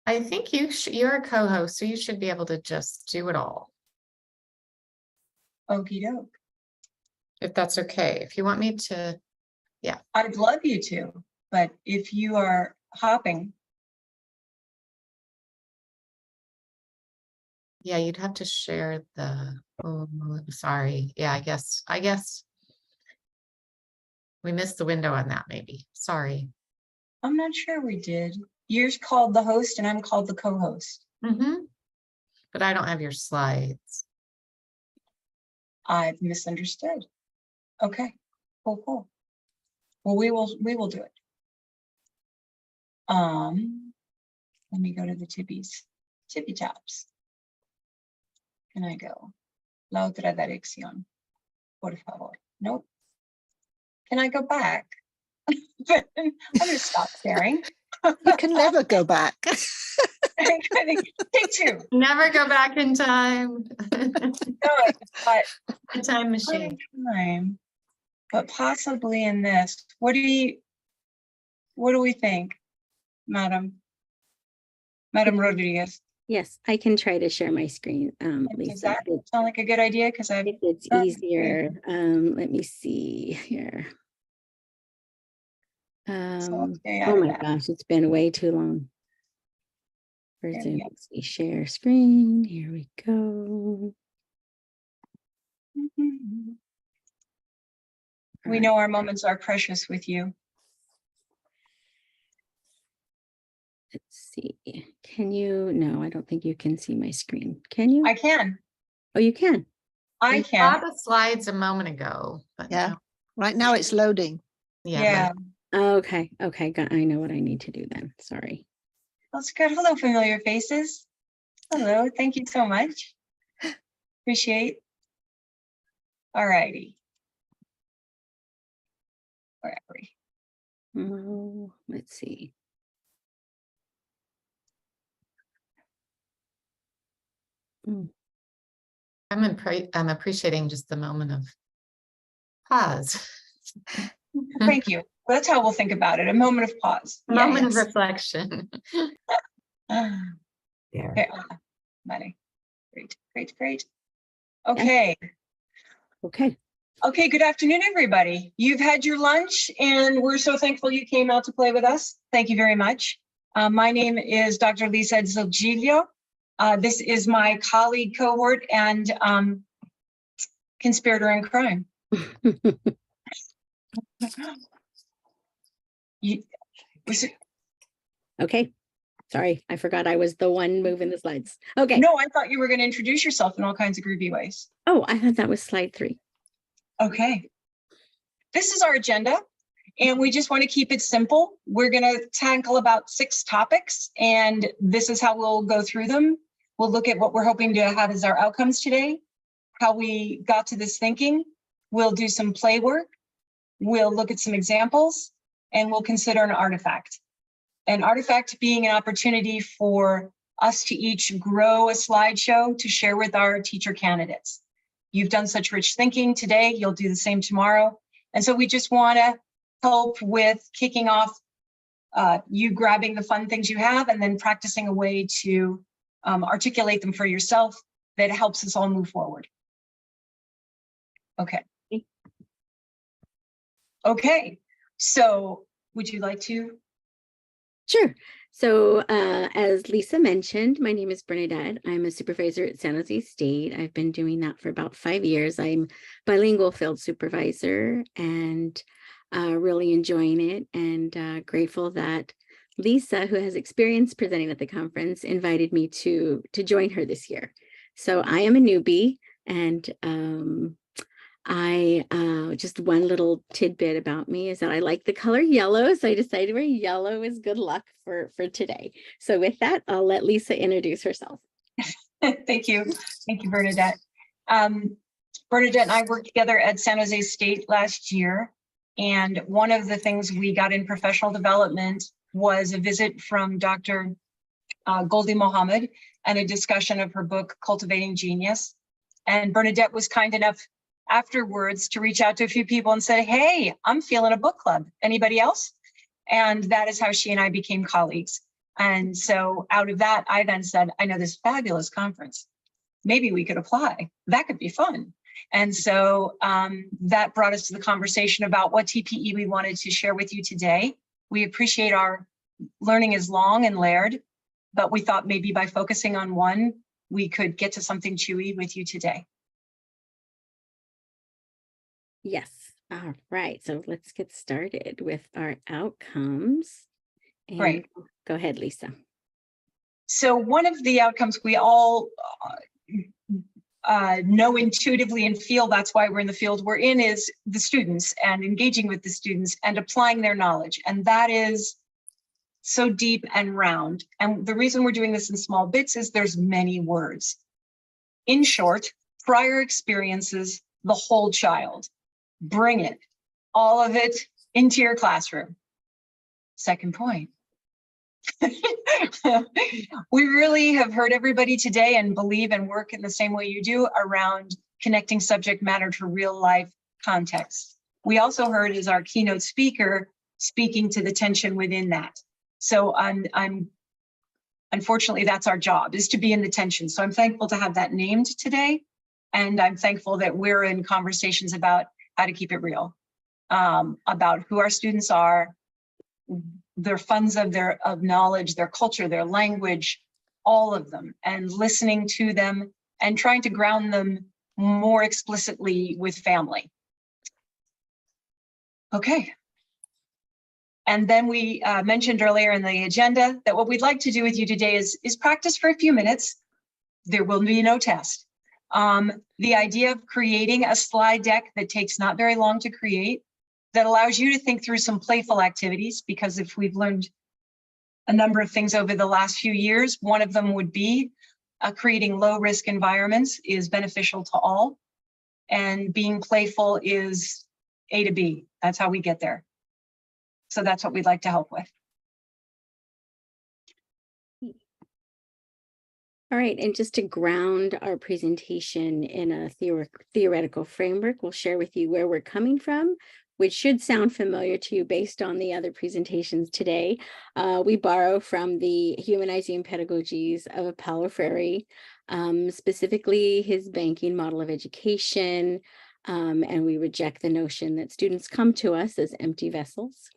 I think you're a co-host, so you should be able to just do it all. Okie doke. If that's okay. If you want me to, yeah. I'd love you to, but if you are hopping. Yeah, you'd have to share the, oh, sorry. Yeah, I guess we missed the window on that maybe. Sorry. I'm not sure we did. You're called the host and I'm called the co-host. But I don't have your slides. I've misunderstood. Okay, cool. Well, we will do it. Let me go to the tippy taps. Can I go? La otra dirección, por favor. Nope. Can I go back? I'm going to stop sharing. You can never go back. Take two. Never go back in time. But The time machine. But possibly in this. What do we think, Madam Rodriguez? Yes, I can try to share my screen. Lisa, Does that sound like a good idea? Because if it's easier. Let me see here. Oh my gosh, it's been way too long. For Zoom, let's see, share screen. Here we go. We know our moments are precious with you. Let's see. Can you? No, I don't think you can see my screen. Can you? I can. Oh, you can. I We can. saw the slides a moment ago. But Yeah. no. Right now it's loading. Yeah. Okay. I know what I need to do then. Sorry. That's good. Hello, familiar faces. Hello. Thank you so much. Appreciate. All righty. Where are we? Oh, let's see. I'm appreciating just the moment of pause. Thank you. That's how we'll think about it. A moment of pause. A moment of reflection. Yeah. Okay. Money. Great. Okay. Okay, good afternoon, everybody. You've had your lunch and we're so thankful you came out to play with us. Thank you very much. My name is Dr. Lisa Edsall Giglio. This is my colleague cohort and conspirator in crime. Okay. Sorry, I forgot I was the one moving the slides. Okay. No, I thought you were going to introduce yourself in all kinds of groovy ways. Oh, I thought that was slide 3. Okay. This is our agenda, and we just want to keep it simple. We're going to tackle about 6 topics, and this is how we'll go through them. We'll look at what we're hoping to have as our outcomes today, how we got to this thinking. We'll do some play work. We'll look at some examples, and we'll consider an artifact. An artifact being an opportunity for us to each grow a slideshow to share with our teacher candidates. You've done such rich thinking today, you'll do the same tomorrow. And so we just want to help with kicking off you grabbing the fun things you have and then practicing a way to articulate them for yourself that helps us all move forward. Okay, so would you like to? Sure. So as Lisa mentioned, my name is Bernadette. I'm a supervisor at San Jose State. I've been doing that for about 5 years. I'm bilingual field supervisor and really enjoying it, and grateful that Lisa, who has experience presenting at the conference, invited me to join her this year. So I am a newbie, and just one little tidbit about me is that I like the color yellow, so I decided to wear yellow is good luck for today. So with that, I'll let Lisa introduce herself. Thank you, Bernadette. Bernadette and I worked together at San Jose State last year, and one of the things we got in professional development was a visit from Dr. Goldie Mohammed and a discussion of her book, Cultivating Genius. And Bernadette was kind enough afterwards to reach out to a few people and say, hey, I'm feeling a book club. Anybody else? And that is how she and I became colleagues. And so out of that, I then said, I know this fabulous conference. Maybe we could apply. That could be fun. And so that brought us to the conversation about what TPE we wanted to share with you today. We appreciate our learning is long and layered, but we thought maybe by focusing on one, we could get to something chewy with you today. Yes. All right. So let's get started with our outcomes. And Right. go ahead, Lisa. So one of the outcomes we all know intuitively and feel, that's why we're in the field we're in, is the students and engaging with the students and applying their knowledge. And that is so deep and round. And the reason we're doing this in small bits is there's many words. In short, prior experiences, the whole child. Bring it, all of it into your classroom. Second point. We really have heard everybody today and believe and work in the same way you do around connecting subject matter to real life context. We also heard as our keynote speaker speaking to the tension within that. So unfortunately, that's our job, is to be in the tension. So I'm thankful to have that named today. And I'm thankful that we're in conversations about how to keep it real, about who our students are, their funds of knowledge, their culture, their language, all of them, and listening to them and trying to ground them more explicitly with family. Okay. And then we mentioned earlier in the agenda that what we'd like to do with you today is practice for a few minutes. There will be no test. The idea of creating a slide deck that takes not very long to create, that allows you to think through some playful activities, because if we've learned a number of things over the last few years, one of them would be creating low-risk environments is beneficial to all. And being playful is A to B. That's how we get there. So that's what we'd like to help with. All right, and just to ground our presentation in a theoretical framework, we'll share with you where we're coming from, which should sound familiar to you based on the other presentations today. We borrow from the humanizing pedagogies of Paulo Freire, specifically his banking model of education, and we reject the notion that students come to us as empty vessels.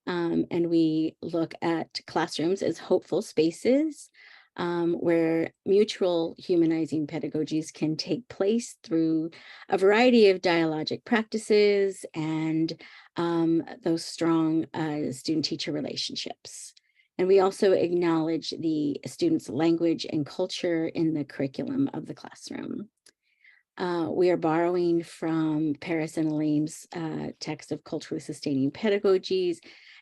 And we look at classrooms as hopeful spaces where mutual humanizing pedagogies can take place through a variety of dialogic practices and those strong student-teacher relationships. And we also acknowledge the students' language and culture in the curriculum of the classroom. We are borrowing from Paris and Alim's text of culturally sustaining pedagogies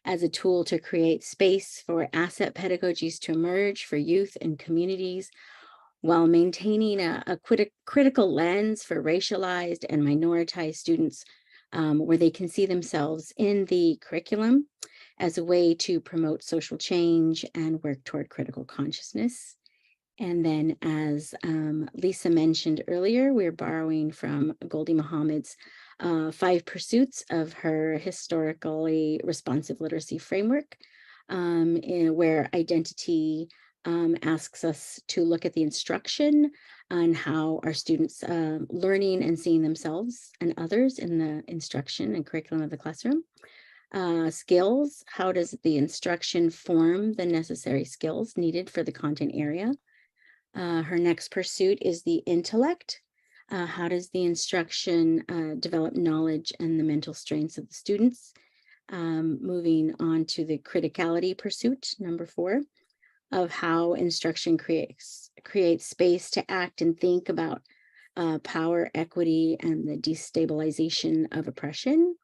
as a tool to create space for asset pedagogies to emerge for youth and communities, while maintaining a critical lens for racialized and minoritized students, where they can see themselves in the curriculum as a way to promote social change and work toward critical consciousness. And then, as Lisa mentioned earlier, we're borrowing from Goldie Muhammad's 5 pursuits of her historically responsive literacy framework, where identity asks us to look at the instruction on how our students learning and seeing themselves and others in the instruction and curriculum of the classroom. Skills, how does the instruction form the necessary skills needed for the content area? Her next pursuit is the intellect. How does the instruction develop knowledge and the mental strengths of the students? Moving on to the criticality pursuit, number 4, of how instruction creates space to act and think about power, equity, and the destabilization of oppression.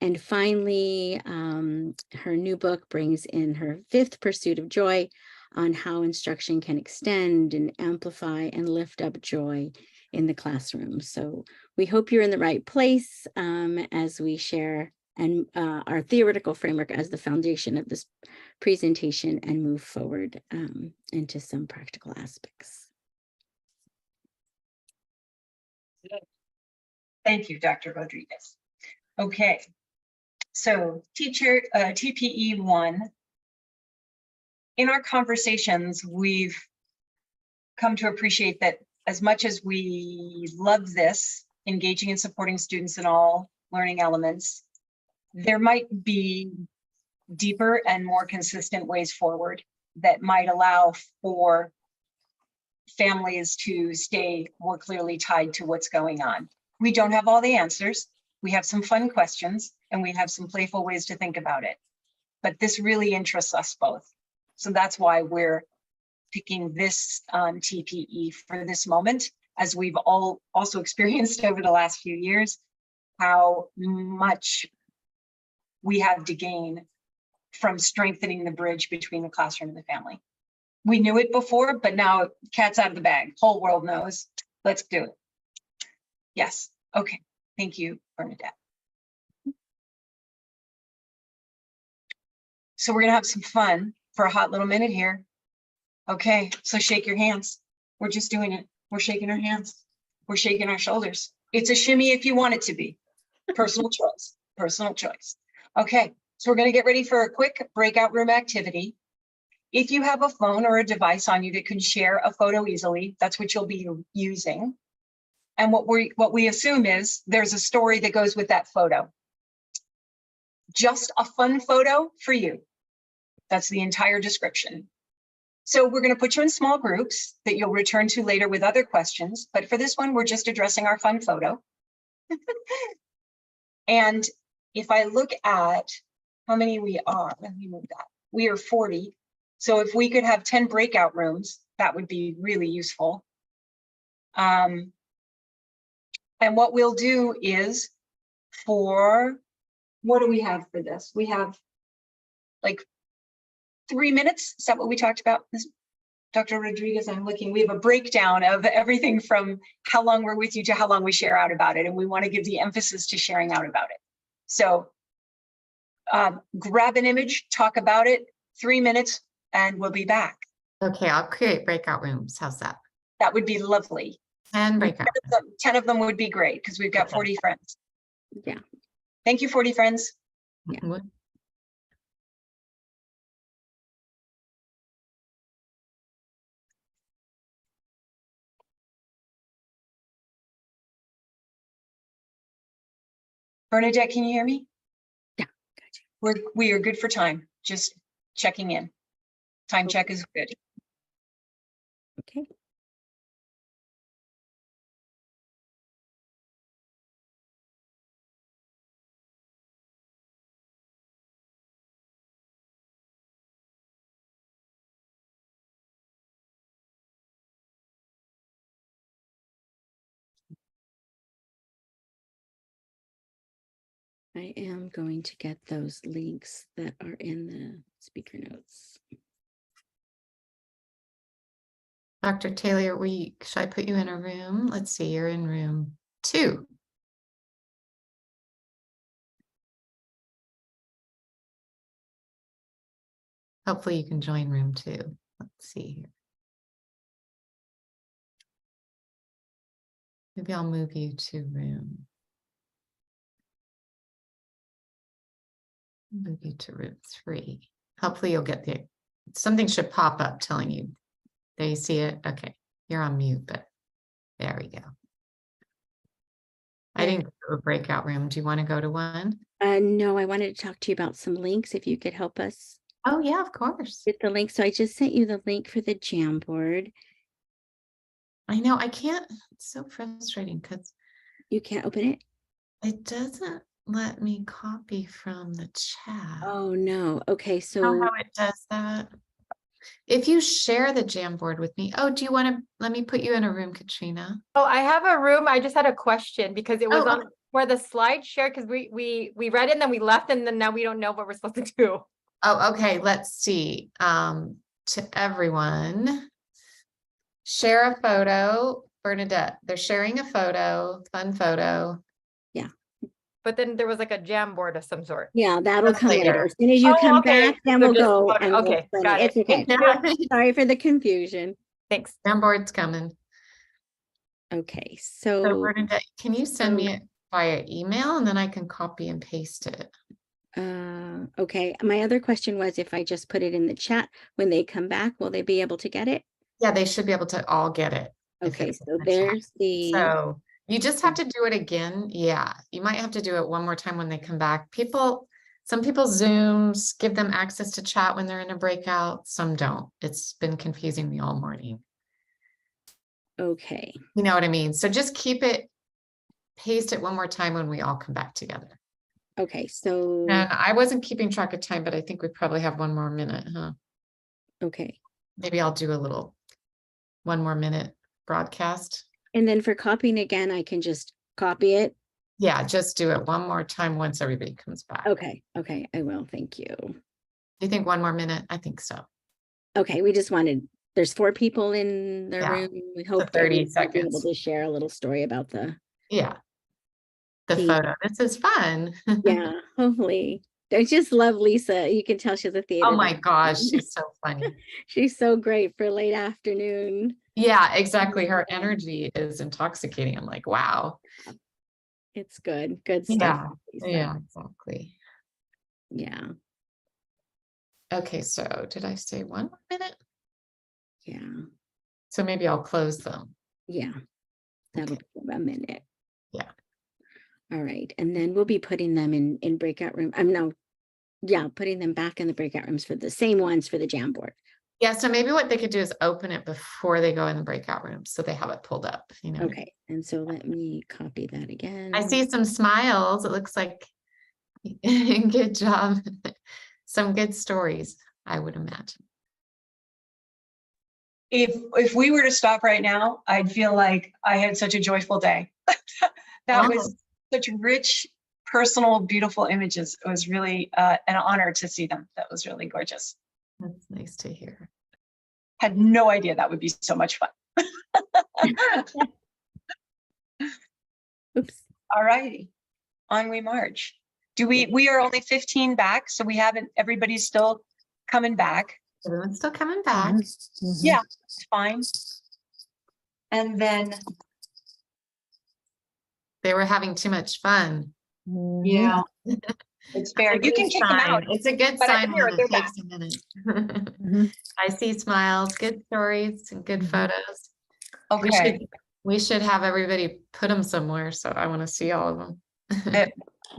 And finally, her new book brings in her 5th pursuit of joy, on how instruction can extend and amplify and lift up joy in the classroom. So we hope you're in the right place as we share and our theoretical framework as the foundation of this presentation and move forward into some practical aspects. Thank you, Dr. Rodriguez. Okay, so TPE 1 in our conversations, we've come to appreciate that as much as we love this, engaging and supporting students in all learning elements, there might be deeper and more consistent ways forward that might allow for families to stay more clearly tied to what's going on. We don't have all the answers. We have some fun questions and we have some playful ways to think about it. But this really interests us both. So that's why we're picking this TPE for this moment, as we've all also experienced over the last few years, how much we have to gain from strengthening the bridge between the classroom and the family. We knew it before, but now cat's out of the bag. Whole world knows. Let's do it. Yes. Okay. Thank you, Bernadette. So we're gonna have some fun for a hot little minute here. Okay, so shake your hands. We're just doing it. We're shaking our hands. We're shaking our shoulders. It's a shimmy if you want it to be. Personal choice, personal choice. Okay, so we're gonna get ready for a quick breakout room activity. If you have a phone or a device on you that can share a photo easily, that's what you'll be using. And what we assume is there's a story that goes with that photo. Just a fun photo for you. That's the entire description. So we're going to put you in small groups that you'll return to later with other questions. But for this one, we're just addressing our fun photo. And if I look at how many we are, let me move that. We are 40. So if we could have 10 breakout rooms, that would be really useful. And what we'll do is what do we have for this? We have like 3 minutes. Is that what we talked about? Dr. Rodriguez, I'm looking, we have a breakdown of everything from how long we're with you to how long we share out about it. And we want to give the emphasis to sharing out about it. So grab an image, talk about it, 3 minutes, and we'll be back. Okay, I'll create breakout rooms. How's that? That would be lovely. 10 breakout rooms. 10 of them would be great because we've got Okay. 40 friends. Yeah. Thank you, 40 friends. Yeah. What- Bernadette, can you hear me? Yeah, gotcha. We are good for time. Just checking in. Time check is good. Okay. I am going to get those links that are in the speaker notes. Dr. Taylor, should I put you in a room? Let's see, you're in room 2. Hopefully you can join room 2. Let's see here. Maybe I'll move you to room. Move you to room 3. Hopefully you'll get there. Something should pop up telling you. There you see it? Okay, you're on mute, but there we go. I didn't go to a breakout room. Do you want to go to one? No, I wanted to talk to you about some links if you could help us Oh yeah, of course. with the link. So I just sent you the link for the Jamboard. I know I can't. It's so frustrating because You can't open it? it doesn't let me copy from the chat. Oh no. Okay, You know so how it does that? If you share the Jamboard with me, do you want to let me put you in a room, Katrina? Oh, I have a room. I just had a question because it was Oh, on where the slide shared because we read it and then we left and then now we don't know what we're supposed to do. Oh, okay. Let's see. To everyone, share a photo. Bernadette, they're sharing a photo, fun photo. But then there was like a jam board of some sort. yeah, that'll That's come later. later. As soon as you Oh, come okay. back, then So we'll just go photo. and we'll Okay, explain got it. it. It's okay. Sorry for the confusion. Thanks. Jamboard's coming. Okay, So so Bernadette, can you send me it via email and then I can copy and paste it? Okay. My other question was if I just put it in the chat, when they come back, will they be able to get it? Yeah, they should be able to all get it. if Okay, it's in so the chat. there's the, So you just have to do it again. Yeah, you might have to do it one more time when they come back. Some people Zooms give them access to chat when they're in a breakout, some don't. It's been confusing me all morning. okay, You know what I mean? So just paste it one more time when we all come back together. okay, so, And I wasn't keeping track of time, but I think we probably have 1 more minute, huh? okay. Maybe I'll do a little 1 more minute broadcast. And then for copying again, I can just copy it. Yeah, just do it one more time once everybody comes back. Okay, okay, I will. Thank you. Do you think 1 more minute? I think so. Okay, we just wanted, there's 4 people in the Yeah, room. We hope that 30 we'll be able seconds. to share a little story about the, Yeah. The The- photo. This is fun. yeah, hopefully. I just love Lisa. You can tell she's a theater. Oh my buff. gosh, she's so funny. She's so great for late afternoon. Yeah, exactly. Her energy is intoxicating. I'm like, wow. It's good, good stuff. Yeah, Lisa. yeah, exactly. Yeah, Okay, so did I say 1 more minute? yeah, So maybe I'll close them. yeah. That'll Okay. be a minute. Yeah. All right, and then we'll be putting them in breakout room. No, yeah, putting them back in the breakout rooms for the same ones for the Jamboard. Yeah, so maybe what they could do is open it before they go in the breakout room, so they have it pulled up, you know. Okay, and so let me copy that again. I see some smiles. It looks like good job. Some good stories, I would imagine. If we were to stop right now, I'd feel like I had such a joyful day. That was such rich, personal, beautiful images. It was really an honor to see them. That was really gorgeous. That's nice to hear. Had no idea that would be so much fun. Oops. All righty, on we march. We are only 15 back, so we haven't, everybody's still coming back. Everyone's still coming back. Mhm. Yeah, it's fine. And then, They were having too much fun. Mhm. yeah, it's fair. That's a You can good kick them sign. out. It's a good but sign here, when they're it takes a minute. Mhm. I see smiles, good stories and good Mhm. photos. Okay, We should have everybody put them somewhere, so I want to see all of them.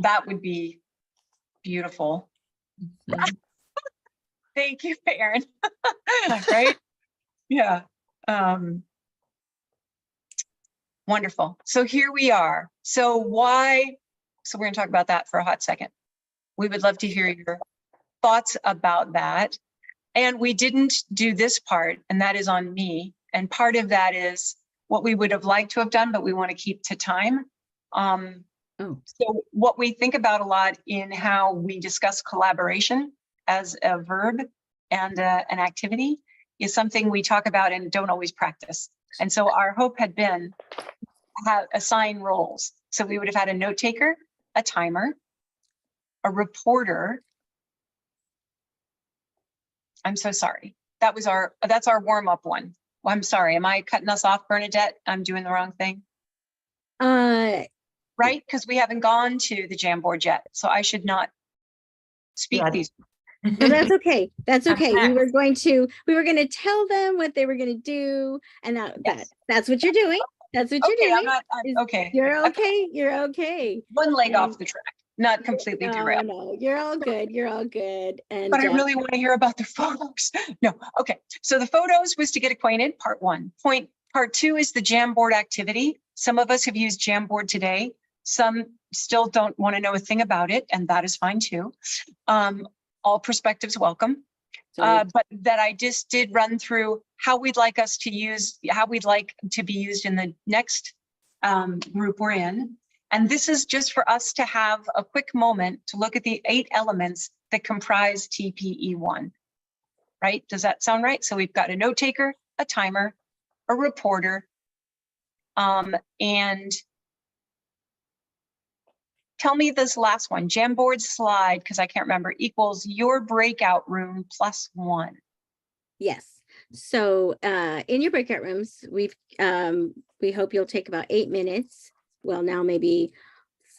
that would be beautiful. Mhm. Thank you, Aaron. Right? Yeah. Wonderful. So here we are. So we're going to talk about that for a hot second. We would love to hear your thoughts about that. And we didn't do this part, and that is on me. And part of that is what we would have liked to have done, but we want to keep to time. So what we think about a lot in how we discuss collaboration as a verb and an activity is something we talk about and don't always practice. And so our hope had been assign roles. So we would have had a note taker, a timer, a reporter. I'm so sorry. That's our warm-up one. Well, I'm sorry. Am I cutting us off, Bernadette? I'm doing the wrong thing. Right? Because we haven't gone to the Jamboard yet. So I should not speak Yeah. these. No, that's okay. That's okay. Okay. We were going to tell them what they were going to do, and that's what you're doing. That's what you're Okay, doing. okay. You're okay. You're okay. One leg off the track, not completely derailed. No, you're all good. You're all good. And But I really want to hear about the photos. No, okay. So the photos was to get acquainted, part 1. Part 2 is the Jamboard activity. Some of us have used Jamboard today. Some still don't want to know a thing about it, and that is fine too. All perspectives welcome. But that I just did run through how we'd like to be used in the next group we're in. And this is just for us to have a quick moment to look at the 8 elements that comprise TPE1. Right? Does that sound right? So we've got a note taker, a timer, a reporter, and tell me this last one, Jamboard slide, because I can't remember, equals your breakout room +1. yes. So in your breakout rooms, we hope you'll take about 8 minutes. Well, now maybe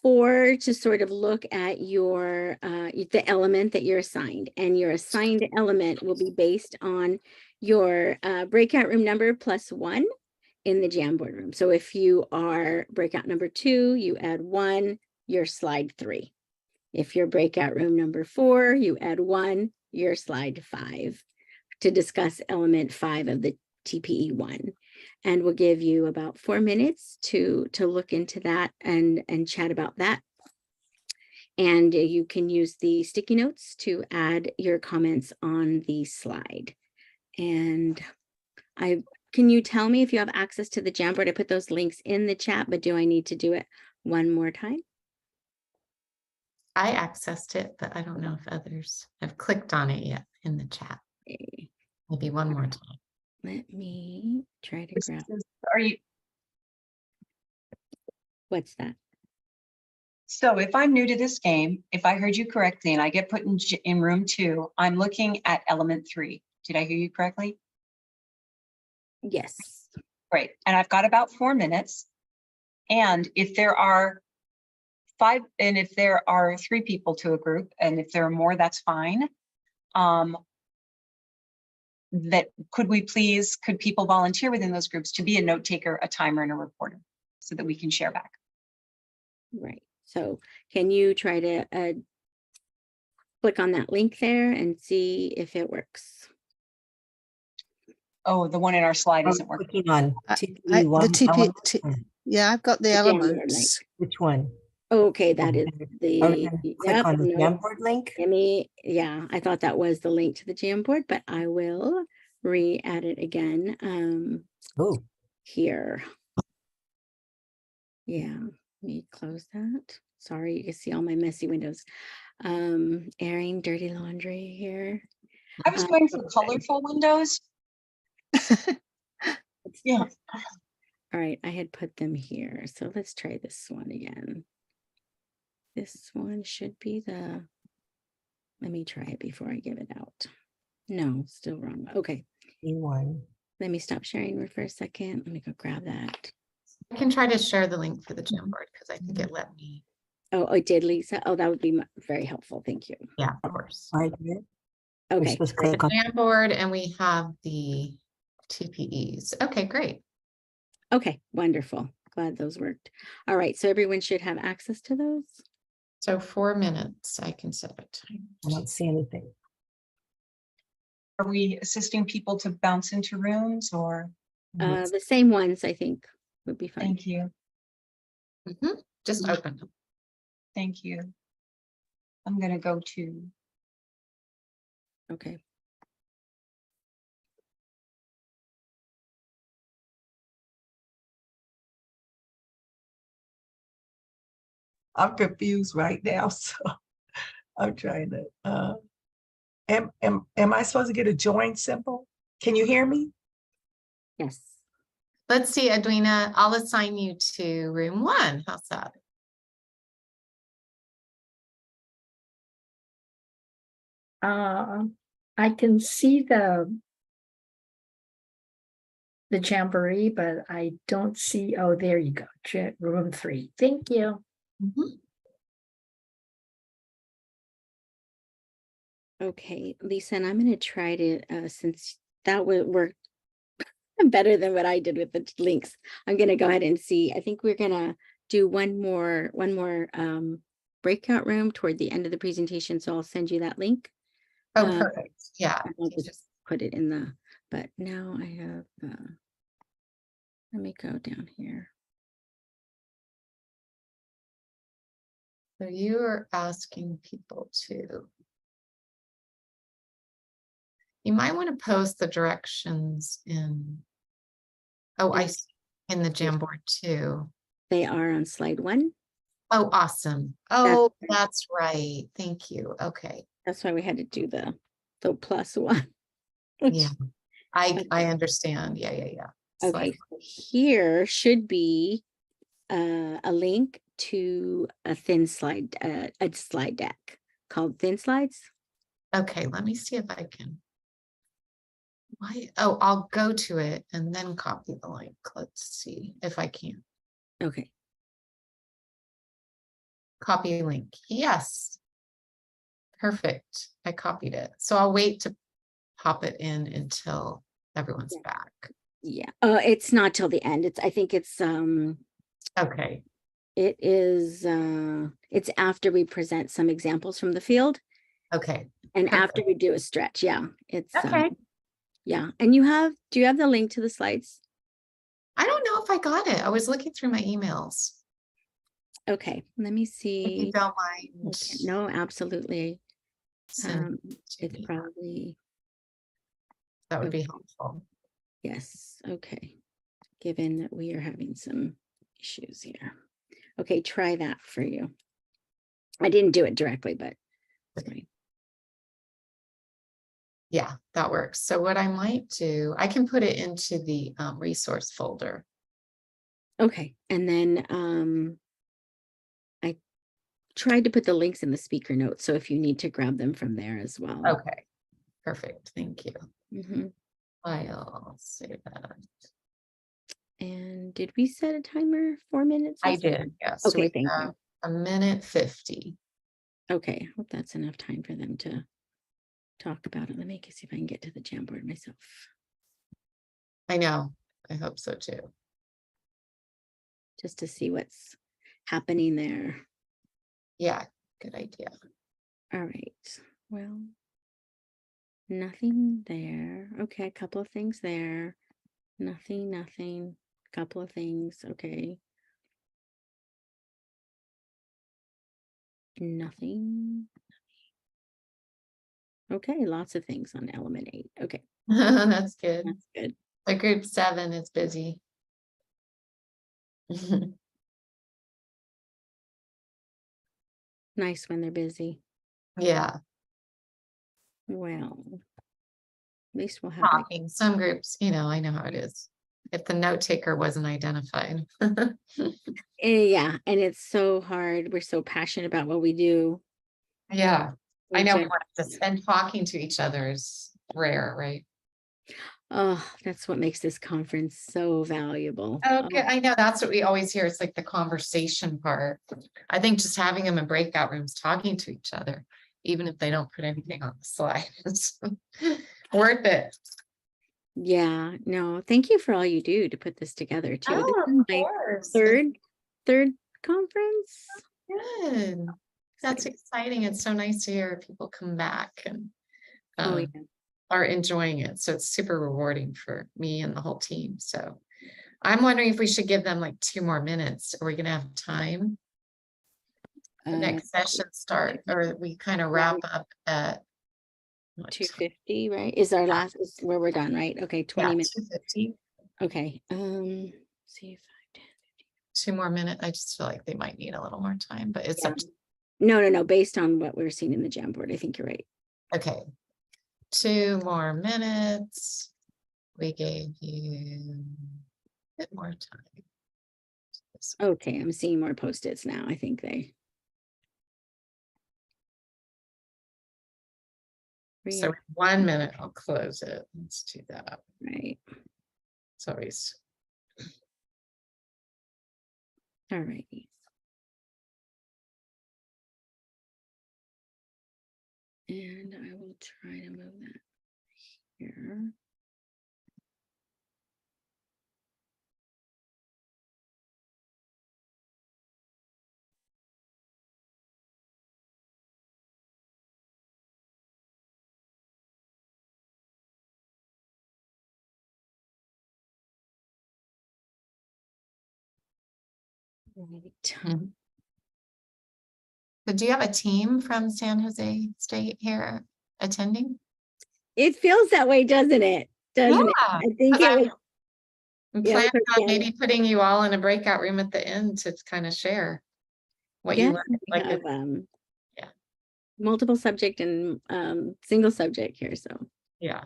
or to sort of look at your the element that you're assigned, and your assigned element will be based on your breakout room number +1 in the Jamboard room. So if you are breakout number 2, you add 1, your slide 3. If you're breakout room number 4, you add 1, your slide 5, to discuss element 5 of the TPE1. And we'll give you about 4 minutes to look into that and chat about that. And you can use the sticky notes to add your comments on the slide. And can you tell me if you have access to the Jamboard? I put those links in the chat, but do I need to do it one more time? I accessed it, but I don't know if others have clicked on it yet in the chat. Okay, Maybe one more time. let me try to grab. Are you, What's that? so if I'm new to this game, if I heard you correctly and I get put in room 2, I'm looking at element 3. Did I hear you correctly? Yes. Great. And I've got about 4 minutes. And if there are 5, and if there are 3 people to a group, and if there are more, that's fine. That could people volunteer within those groups to be a note taker, a timer, and a reporter so that we can share back? Right. So can you try to click on that link there and see if it works? Oh, the one in our slide I'm isn't working. clicking on The TPE1 TP, element. yeah, I've got the The Jamboard elements. Which one? Okay, that is I was the, gonna click yep, on the no, Jamboard link. yeah, I thought that was the link to the Jamboard, but I will re-add it again Oh, here. Yeah, let me close that. Sorry, you can see all my messy windows. Airing dirty laundry here. I was going for colorful windows. Yeah. All right, I had put them here. So let's try this one again. This one should be the, let me try it before I give it out. No, still wrong. Okay, E1. let me stop sharing for a second. Let me go grab that. I can try to share the link for the Jamboard because I think it let me. Oh, it did, Lisa. Oh, that would be very helpful. Thank you. Yeah, of course. Right here. We're Okay, supposed to The click on. Jamboard, and we have the TPEs. Okay, great. okay, wonderful. Glad those worked. All right, so everyone should have access to those. So 4 minutes, I can set a time. I don't see anything. Are we assisting people to bounce into rooms or? The same ones, I think, would be fine. Thank you. Just open them. Thank you. I'm going to go to, Okay. I'm confused right now, so I'm trying to. Am I supposed to get a join symbol? Can you hear me? Yes. Let's see, Edwina, I'll assign you to room 1. How's that? I can see the jamboree, but I don't see, oh, there you go, room 3. Thank you. Okay, Lisa, and I'm going to try to, since that would work better than what I did with the links, I'm going to go ahead and see. I think we're going to do one more breakout room toward the end of the presentation. So I'll send you that link. Oh, perfect. Yeah. I'll just put it in the, but now I have, let me go down here. So you are asking people to. You might want to post the directions in. Oh, I see in the Jamboard too. They are on slide 1. Oh, awesome. Oh, that's right. Thank you. Okay. That's why we had to do the +1. Yeah, I understand. Yeah. Okay, Slide. so here should be a link to a thin slide, a slide deck called Thin Slides. Okay, let me see if I can. Why? Oh, I'll go to it and then copy the link. Let's see if I can. Okay. Copy link. Yes. Perfect. I copied it. So I'll wait to pop it in until everyone's Yeah. back. Yeah, it's not till the end. I think it's Okay. it is it's after we present some examples from the field Okay. and after Perfect. we do a stretch. Yeah, it's Okay. yeah. And do you have the link to the slides? I don't know if I got it. I was looking through my emails. Okay, let me If you see. don't mind. Okay, no, absolutely. send to It's me, probably, that would be helpful. yes, okay. Given that we are having some issues here. Okay, try that for you. I didn't do it directly, but sorry. Yeah, that works. So what I might do, I can put it into the resource folder. Okay, and then I tried to put the links in the speaker notes, so if you need to grab them from there as well. Okay, perfect. Thank you. Mhm. I'll save that. And did we set a timer? 4 minutes? I you said? did, yes. Okay, We thank you. have a minute 50. Okay, hope that's enough time for them to talk about it. Let me see if I can get to the Jamboard myself. I know. I hope so too. Just to see what's happening there. Yeah, good idea. All right, well, nothing there. Okay, a couple of things there. Nothing, couple of things. Okay. Nothing. Okay, lots of things on element 8. Okay, That's good. that's good. The group 7 is busy. Nice when they're busy. Yeah, Well, at least we'll have like, talking. Some groups, I know how it is. If the note taker wasn't identified. yeah, and it's so hard. We're so passionate about what we do. Yeah, I We know we just- want to spend talking to each other is rare, right? Oh, that's what makes this conference so valuable. Okay, I know that's what we always hear. It's like the conversation part. I think just having them in breakout rooms, talking to each other, even if they don't put anything on the slide, it's worth it. Yeah, no, thank you for all you do to put this together too. This Oh, is of my course. third conference. Good. That's exciting. It's so nice to hear people come back and Oh, um, yeah. are enjoying it. So it's super rewarding for me and the whole team. So I'm wondering if we should give them like 2 more minutes. Are we gonna have time? The next session start, or we kind of wrap up at what time? 2:50, right? Is our last, is where we're done, right? Okay, 20 Yeah, minutes. 2:50. Okay, see if 2 more minutes. I just feel like they might need a little more time, but it's up to, no, based on what we're seeing in the Jamboard, I think you're right. okay. 2 more minutes. We gave you a bit more time. Okay, I'm seeing more Post-its now. I think they. So 1 minute, I'll close it. Let's do that. Right. It's always. All right. And I will try to move that here. Right. So do you have a team from San Jose State here attending? It feels that way, doesn't it? Doesn't it? Yeah, I think it was. I'm Yeah, planning on yeah. maybe putting you all in a breakout room at the end to kind of share what you Yes, learned. we Like, have yeah. multiple subject and single subject here, so Yeah.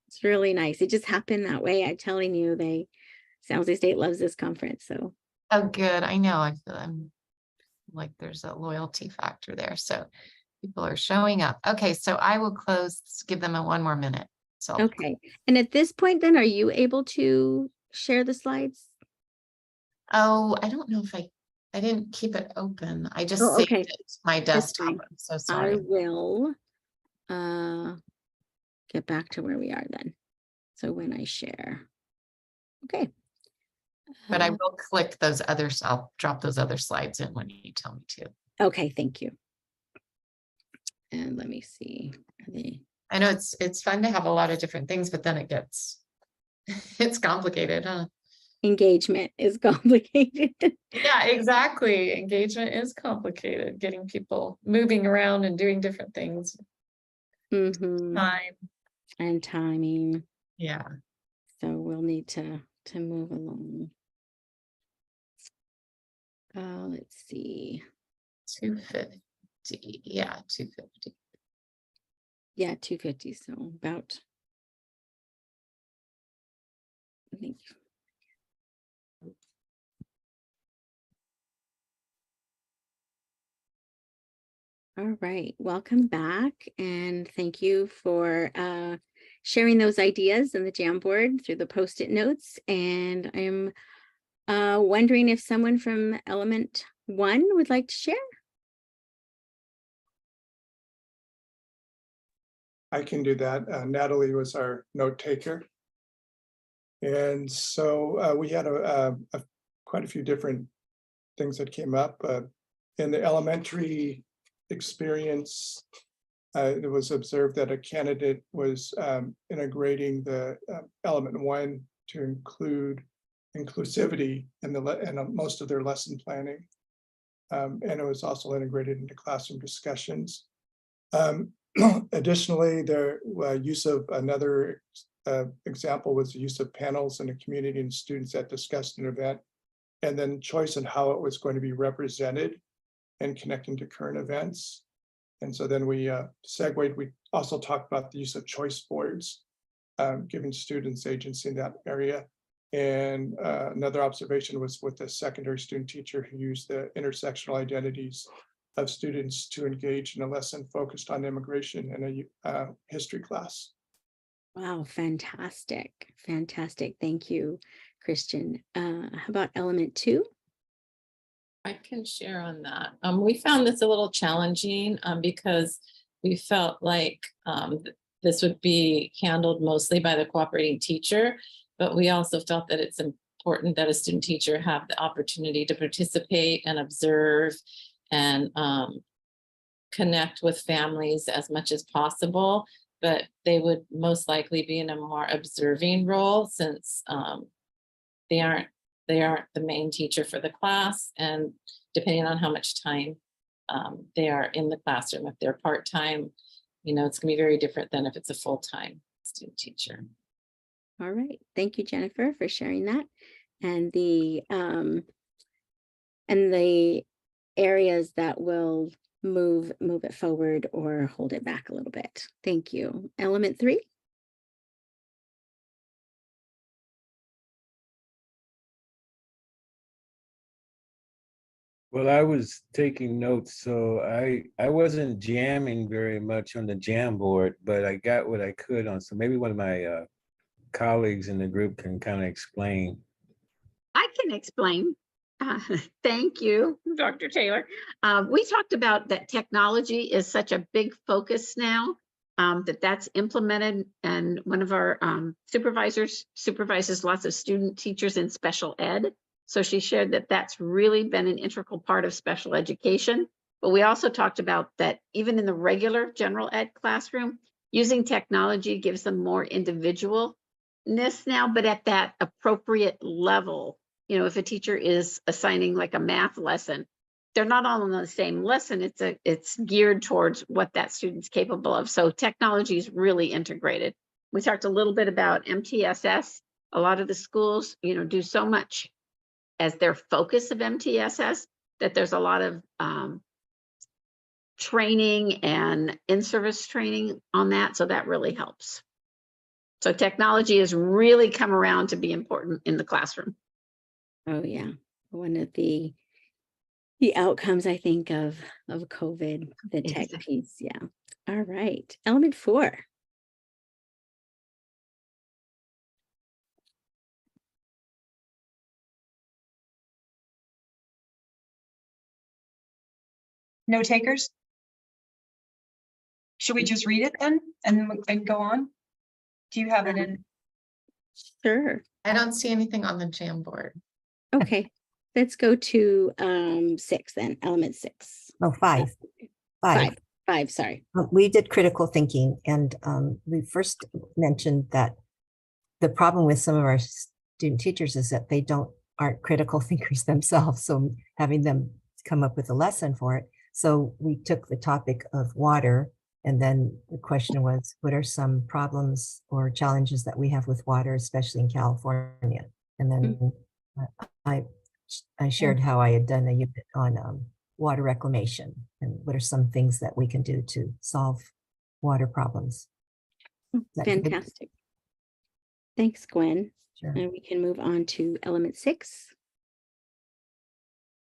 it's really nice. It just happened that way. I'm telling you, San Jose State loves this conference, so. Oh, good. I know. I feel I'm like there's a loyalty factor there. So people are showing up. Okay, so I will close, give them 1 more minute. So Okay, and at this point then, are you able to share the slides? oh, I don't know if I I didn't keep it open. I just Oh, saved okay. it to my That's desktop. fine. I'm so I sorry. will get back to where we are then. So when I share. Okay. But I Uh, will click those others. I'll drop those other slides in when you tell me to. okay, thank you. And let me see. Are they I know it's fun to have a lot of different things, but then it gets it's complicated, huh? engagement is complicated. Yeah, exactly. Engagement is complicated, getting people moving around and doing different things. Mhm. Time. And timing. Yeah. So we'll need to move along. Let's see. 250. Yeah, 250. Yeah, 250. So about, I think. All right, welcome back, and thank you for sharing those ideas in the Jamboard through the Post-it notes. And I'm wondering if someone from Element 1 would like to share. I can do that. Natalie was our note taker. And so we had quite a few different things that came up. In the elementary experience, it was observed that a candidate was integrating the element 1 to include inclusivity in most of their lesson planning. And it was also integrated into classroom discussions. Additionally, their use of another example was the use of panels in the community and students that discussed an event, and then choice on how it was going to be represented and connecting to current events. And so then we segued, we also talked about the use of choice boards, giving students agency in that area. And another observation was with the secondary student teacher who used the intersectional identities of students to engage in a lesson focused on immigration in a history class. Wow, fantastic. Fantastic. Thank you, Christian. How about Element 2? I can share on that. We found this a little challenging because we felt like this would be handled mostly by the cooperating teacher, but we also felt that it's important that a student teacher have the opportunity to participate and observe and connect with families as much as possible, but they would most likely be in a more observing role since they aren't the main teacher for the class, and depending on how much time they are in the classroom. If they're part-time, it's gonna be very different than if it's a full-time student teacher. All right, thank you, Jennifer, for sharing that. And the areas that will move it forward or hold it back a little bit. Thank you. Element 3. Well, I was taking notes, so I wasn't jamming very much on the Jamboard, but I got what I could on. So maybe one of my colleagues in the group can kind of explain. I can explain. Thank you, Dr. Taylor. We talked about that technology is such a big focus now, that's implemented, and one of our supervisors supervises lots of student teachers in special ed. So she shared that that's really been an integral part of special education. But we also talked about that even in the regular general ed classroom, using technology gives them more individualness now, but at that appropriate level. If a teacher is assigning like a math lesson, they're not all on the same lesson. It's geared towards what that student's capable of. So technology is really integrated. We talked a little bit about MTSS. A lot of the schools, do so much as their focus of MTSS that there's a lot of training and in-service training on that. So that really helps. So technology has really come around to be important in the classroom. Oh yeah, one of the outcomes, I think, of COVID, the tech piece. Yeah. All right. Element 4. No takers? Should we just read it then and go on? Do you have it in? Sure. I don't see anything on the Jamboard. Okay, let's go to 6 then, element 6. Oh, five. Five, sorry. We did critical thinking, and we first mentioned that the problem with some of our student teachers is that they aren't critical thinkers themselves. So having them come up with a lesson for it. So we took the topic of water, and then the question was, what are some problems or challenges that we have with water, especially in California? And then I shared how I had done a unit on water reclamation and what are some things that we can do to solve water problems. Is that good? Fantastic. Thanks, Gwen. Sure. And we can move on to element 6.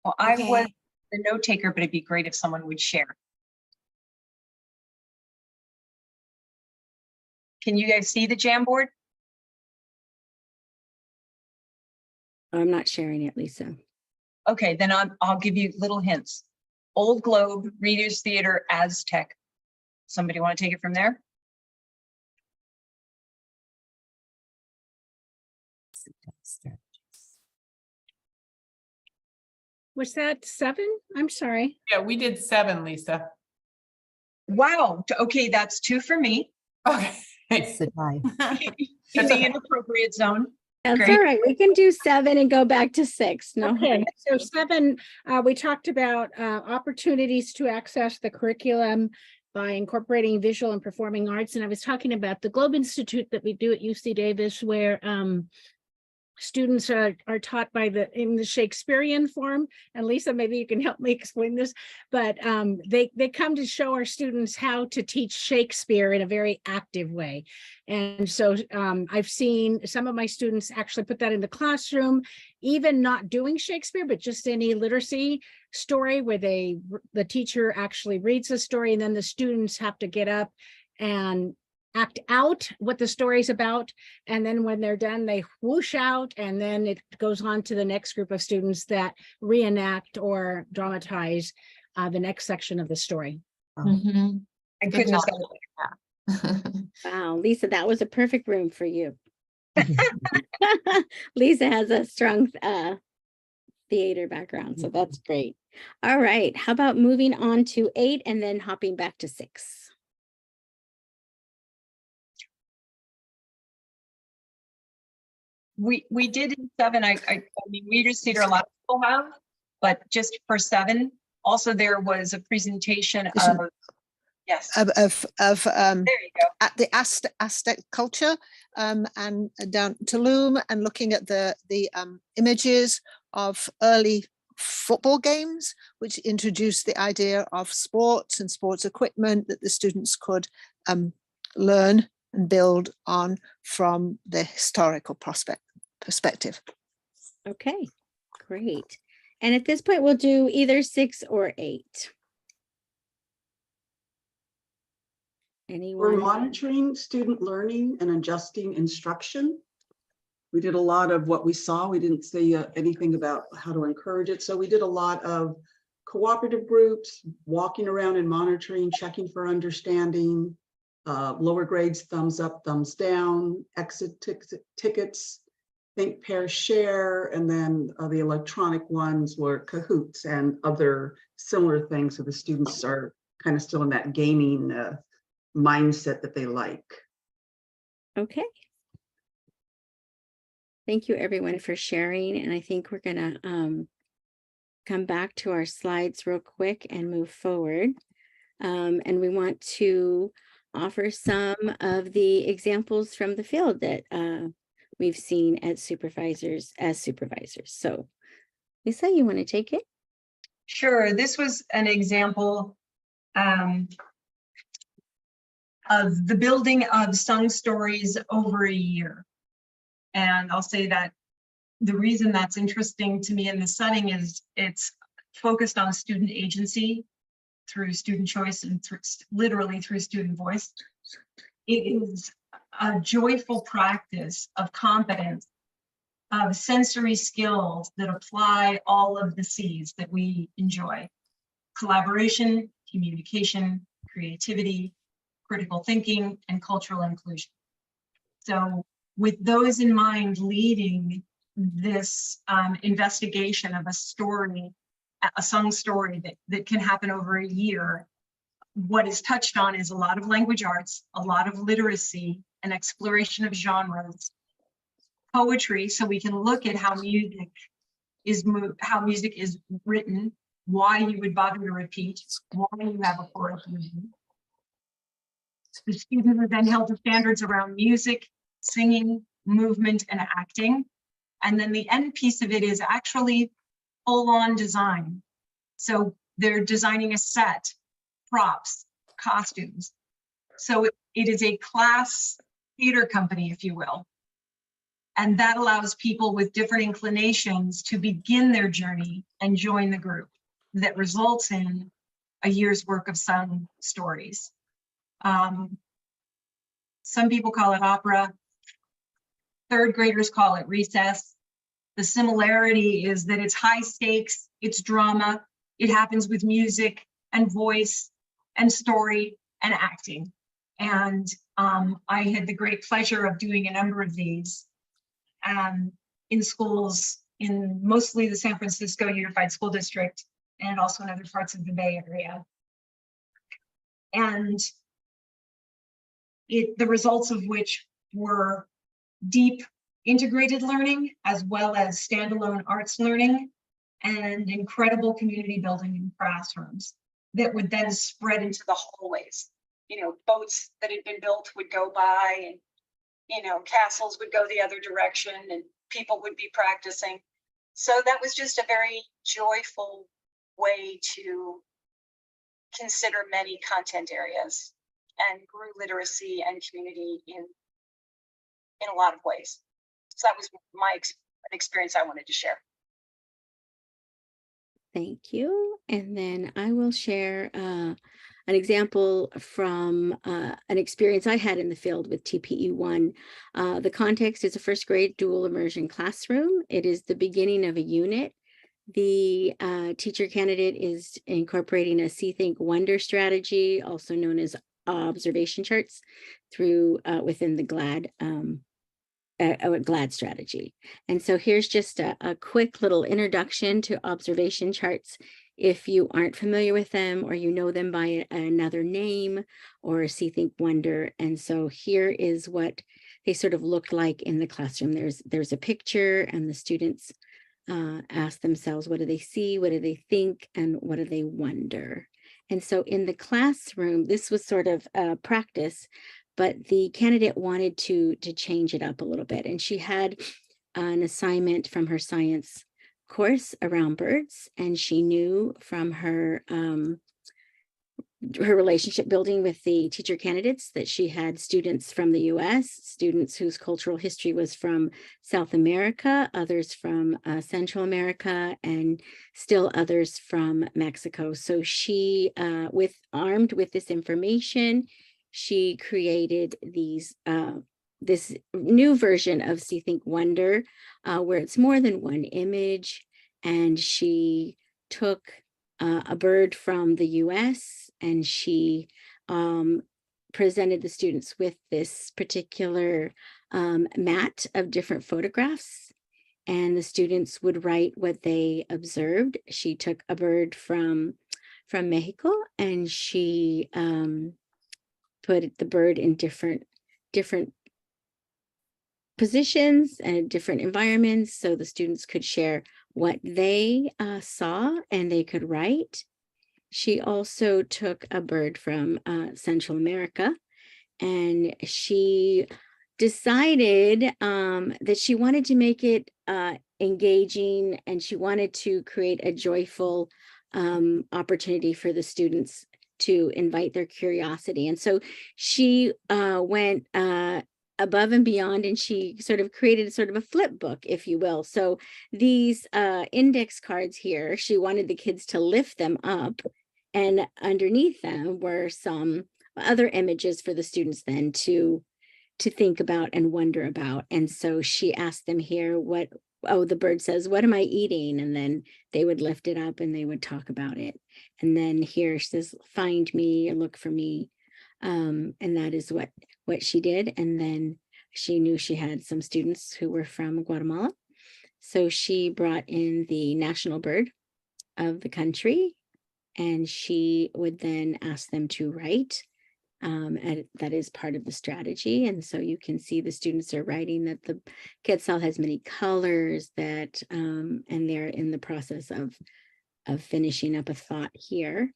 Well, I Okay. was the note taker, but it'd be great if someone would share. Can you guys see the Jamboard? I'm not sharing it, Lisa. Okay, then I'll give you little hints. Old Globe, Reader's Theater, Aztec. Somebody want to take it from there? Was that 7? I'm sorry. Yeah, we did 7, Lisa. Wow, okay, that's 2 for me. Okay. It's a tie. In the inappropriate zone. That's Great. all right. We can do 7 and go back to 6. No. Okay, so 7, we talked about opportunities to access the curriculum by incorporating visual and performing arts. And I was talking about the Globe Institute that we do at UC Davis, where students are taught in the Shakespearean form. And Lisa, maybe you can help me explain this, but they come to show our students how to teach Shakespeare in a very active way. And so I've seen some of my students actually put that in the classroom, even not doing Shakespeare, but just any literacy story where the teacher actually reads the story, and then the students have to get up and act out what the story's about. And then when they're done, they whoosh out, and then it goes on to the next group of students that reenact or dramatize the next section of the story. Mhm. And Good goodness, job. Wow, Lisa, that was a perfect room for you. Lisa has a strong theater background, so that's great. All right, how about moving on to 8 and then hopping back to 6? we did in 7. I mean, Reader's Theater a lot of people have, but just for 7, also there was a presentation of, yes. Of There you go. at the Aztec culture, and down Tulum, and looking at the images of early football games, which introduced the idea of sports and sports equipment that the students could learn and build on from the historical perspective. Okay, great. And at this point, we'll do either 6 or 8. We're Anyone? monitoring student learning and adjusting instruction. We did a lot of what we saw. We didn't say anything about how to encourage it. So we did a lot of cooperative groups, walking around and monitoring, checking for understanding, lower grades, thumbs up, thumbs down, exit tickets, think, pair, share, and then the electronic ones were Kahoots and other similar things. So the students are kind of still in that gaming mindset that they like. Okay. Thank you everyone for sharing. And I think we're gonna come back to our slides real quick and move forward. And we want to offer some of the examples from the field that we've seen as supervisors. So Lisa, you want to take it? Sure, this was an example of the building of sung stories over a year. And I'll say that the reason that's interesting to me in the setting is it's focused on student agency through student choice and literally through student voice. It is a joyful practice of competence, of sensory skills that apply all of the C's that we enjoy. collaboration, communication, creativity, critical thinking, and cultural inclusion. So with those in mind, leading this investigation of a story, a sung story that can happen over a year, what is touched on is a lot of language arts, a lot of literacy, an exploration of genres, poetry, so we can look at how music is written, why you would bother to repeat, why you have a chorus movement. The students are then held to standards around music, singing, movement, and acting. And then the end piece of it is actually full-on design. So they're designing a set, props, costumes. So it is a class theater company, if you will. And that allows people with different inclinations to begin their journey and join the group that results in a year's work of sung stories. Some people call it opera. Third graders call it recess. The similarity is that it's high stakes, it's drama, it happens with music and voice and story and acting. And I had the great pleasure of doing a number of these in schools in mostly the San Francisco Unified School District and also in other parts of the Bay Area. And the results of which were deep integrated learning as well as standalone arts learning and incredible community building in classrooms that would then spread into the hallways. You know, boats that had been built would go by and, you know, castles would go the other direction and people would be practicing. So that was just a very joyful way to consider many content areas and grew literacy and community in a lot of ways. So that was my experience I wanted to share. Thank you. And then I will share an example from an experience I had in the field with TPE1. The context is a first grade dual immersion classroom. It is the beginning of a unit. The teacher candidate is incorporating a See, Think, Wonder strategy, also known as observation charts, through within the GLAD strategy. And so here's just a quick little introduction to observation charts. If you aren't familiar with them or you know them by another name or See, Think, Wonder. And so here is what they sort of looked like in the classroom. There's a picture and the students ask themselves, what do they see? What do they think? And what do they wonder? And so in the classroom, this was sort of practice, but the candidate wanted to change it up a little bit. And she had an assignment from her science course around birds. And she knew from her relationship building with the teacher candidates that she had students from the US, students whose cultural history was from South America, others from Central America, and still others from Mexico. So she, armed with this information, she created this new version of See, Think, Wonder, where it's more than one image. And she took a bird from the US and she presented the students with this particular mat of different photographs. And the students would write what they observed. She took a bird from Mexico and she put the bird in different positions and different environments so the students could share what they saw and they could write. She also took a bird from Central America and she decided that she wanted to make it engaging and she wanted to create a joyful opportunity for the students to invite their curiosity. And so she went above and beyond, and she sort of created sort of a flip book, if you will. So these index cards here, she wanted the kids to lift them up, and underneath them were some other images for the students then to think about and wonder about. And so she asked them here, what oh, the bird says, "What am I eating?" And then they would lift it up and they would talk about it. And then here she says, "Find me or look for me." And that is what she did. And then she knew she had some students who were from Guatemala. So she brought in the national bird of the country, and she would then ask them to write. And that is part of the strategy. And so you can see the students are writing that the Quetzal has many colors, that and they're in the process of finishing up a thought here.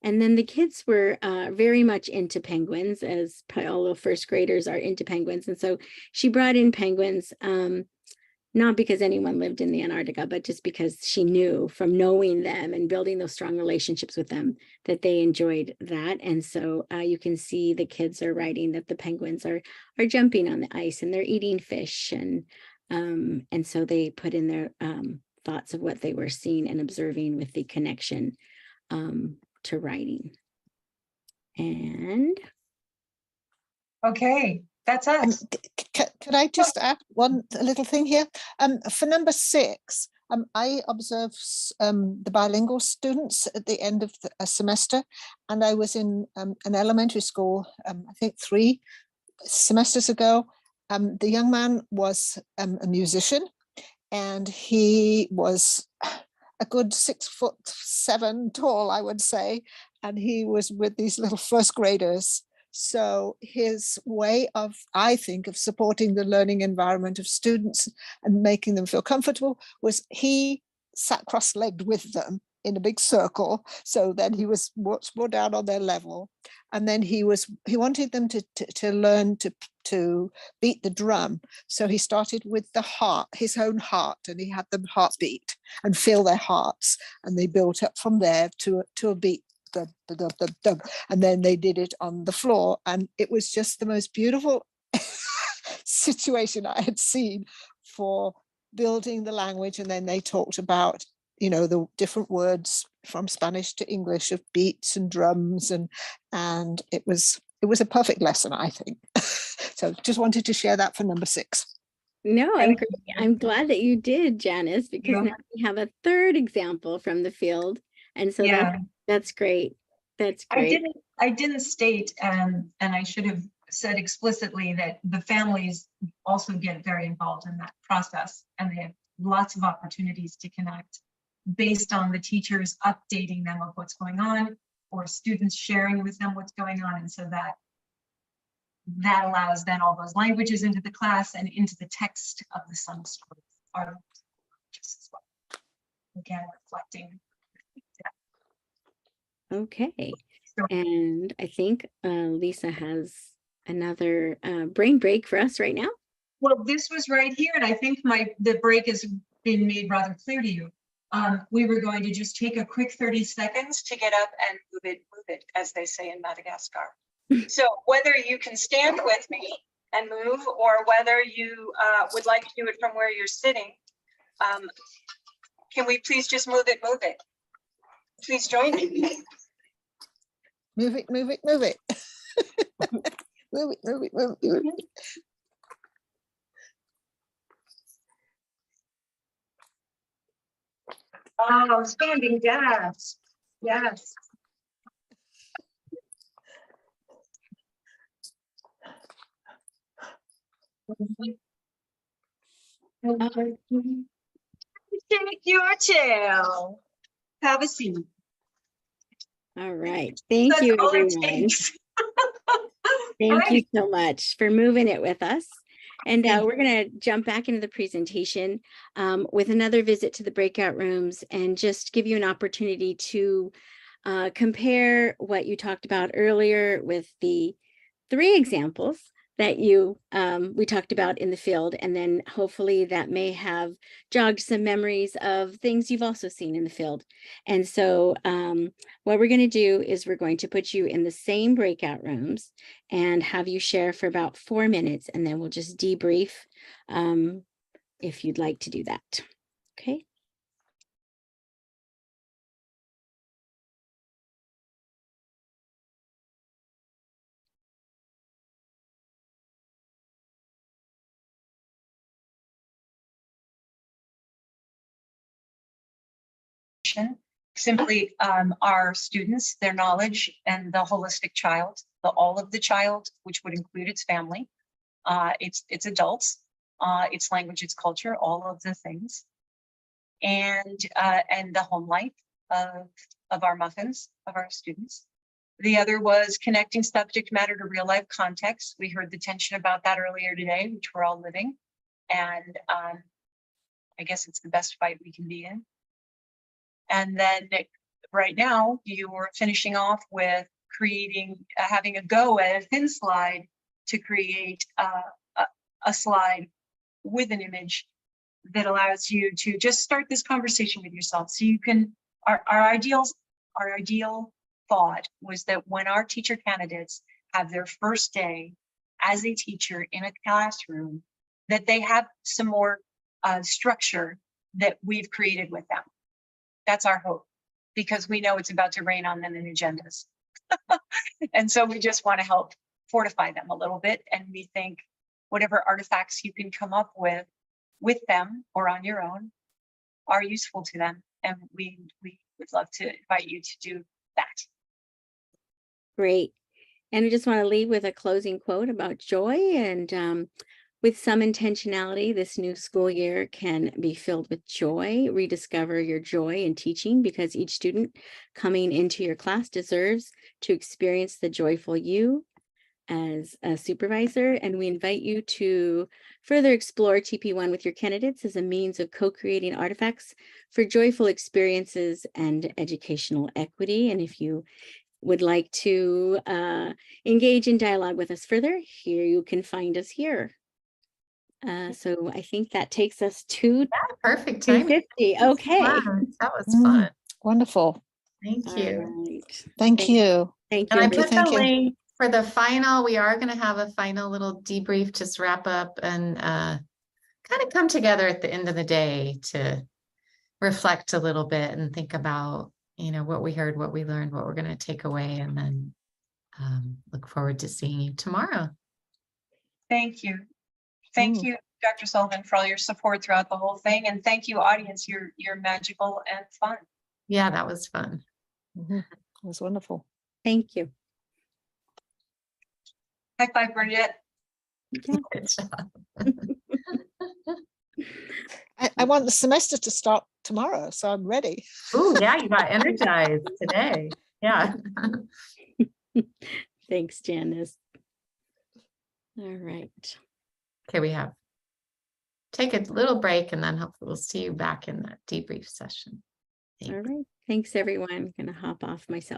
And then the kids were very much into penguins, as all the first graders are into penguins. And so she brought in penguins, not because anyone lived in the Antarctica, but just because she knew from knowing them and building those strong relationships with them that they enjoyed that. And so you can see the kids are writing that the penguins are jumping on the ice and they're eating fish. And so they put in their thoughts of what they were seeing and observing with the connection to writing. And Okay, that's us. Could I just add one little thing here? For number 6, I observed the bilingual students at the end of a semester, and I was in an elementary school, I think 3 semesters ago. The young man was a musician, and he was a good 6'7" tall, I would say, and he was with these little first graders. So his way of, I think, of supporting the learning environment of students and making them feel comfortable was he sat cross-legged with them in a big circle. So then he was much more down on their level. And then he wanted them to learn to beat the drum. So he started with the heart, his own heart, and he had them heartbeat and feel their hearts. And they built up from there to a beat. And then they did it on the floor, and it was just the most beautiful situation I had seen for building the language. And then they talked about, the different words from Spanish to English of beats and drums, and it was a perfect lesson, I think. So just wanted to share that for number 6. no, I'm glad that you did, Janice, because now we have a third example from the field. And so that's great. That's great. I didn't state, and I should have said explicitly, that the families also get very involved in that process, and they have lots of opportunities to connect based on the teachers updating them of what's going on, or students sharing with them what's going on. And so that allows then all those languages into the class and into the text of the sung stories are just as well. Again, reflecting. Okay. And I think Lisa has another brain break for us right now. Well, this was right here, and I think the break has been made rather clear to you. We were going to just take a quick 30 seconds to get up and move it, as they say in Madagascar. So whether you can stand with me and move, or whether you would like to do it from where you're sitting, can we please just move it? Please join me. Move it. Move it, move it, move it. Oh, standing jazz. Yes. Take your tail. Have a seat. All right. Thank you, everyone. Thank you so much for moving it with us. And we're going to jump back into the presentation with another visit to the breakout rooms, and just give you an opportunity to compare what you talked about earlier with the 3 examples that we talked about in the field, and then hopefully that may have jogged some memories of things you've also seen in the field. And so what we're going to do is we're going to put you in the same breakout rooms and have you share for about 4 minutes, and then we'll just debrief if you'd like to do that. Okay. definition. Simply our students, their knowledge, and the holistic child, all of the child, which would include its family, its adults, its language, its culture, all of the things, and the home life of our muffins, of our students. The other was connecting subject matter to real life context. We heard the tension about that earlier today, which we're all living. And I guess it's the best fight we can be in. And then right now you're finishing off with creating, having a go at a thin slide to create a slide with an image that allows you to just start this conversation with yourself. So you can, our ideal thought was that when our teacher candidates have their first day as a teacher in a classroom, that they have some more structure that we've created with them. That's our hope, because we know it's about to rain on them in agendas. And so we just want to help fortify them a little bit. And we think whatever artifacts you can come up with them or on your own are useful to them. And we would love to invite you to do that. Great. And I just want to leave with a closing quote about joy. And with some intentionality, this new school year can be filled with joy. Rediscover your joy in teaching, because each student coming into your class deserves to experience the joyful you as a supervisor. And we invite you to further explore TP1 with your candidates as a means of co-creating artifacts for joyful experiences and educational equity. And if you would like to engage in dialogue with us further, here you can find us here. So I think that takes us to Perfect timing. 2:50. Okay. That was fun. Wonderful. Thank you. All right. Thank you. Thank And you. I put the Thank you. link for the final. We are going to have a final little debrief, just wrap up and kind of come together at the end of the day to reflect a little bit and think about, what we heard, what we learned, what we're going to take away, and then look forward to seeing you tomorrow. Thank you. Thank you, Dr. Sullivan, for all your support throughout the whole thing. And thank you, audience. You're magical and fun. Yeah, that was fun. It was wonderful. Thank you. High five, Bernadette. Good job. I want the semester to start tomorrow, so I'm ready. Oh, yeah, you got energized today. Yeah. Thanks, Janice. All right. Okay, we have take a little break and then hopefully we'll see you back in that debrief session. All right. Thanks, everyone. I'm going to hop off myself.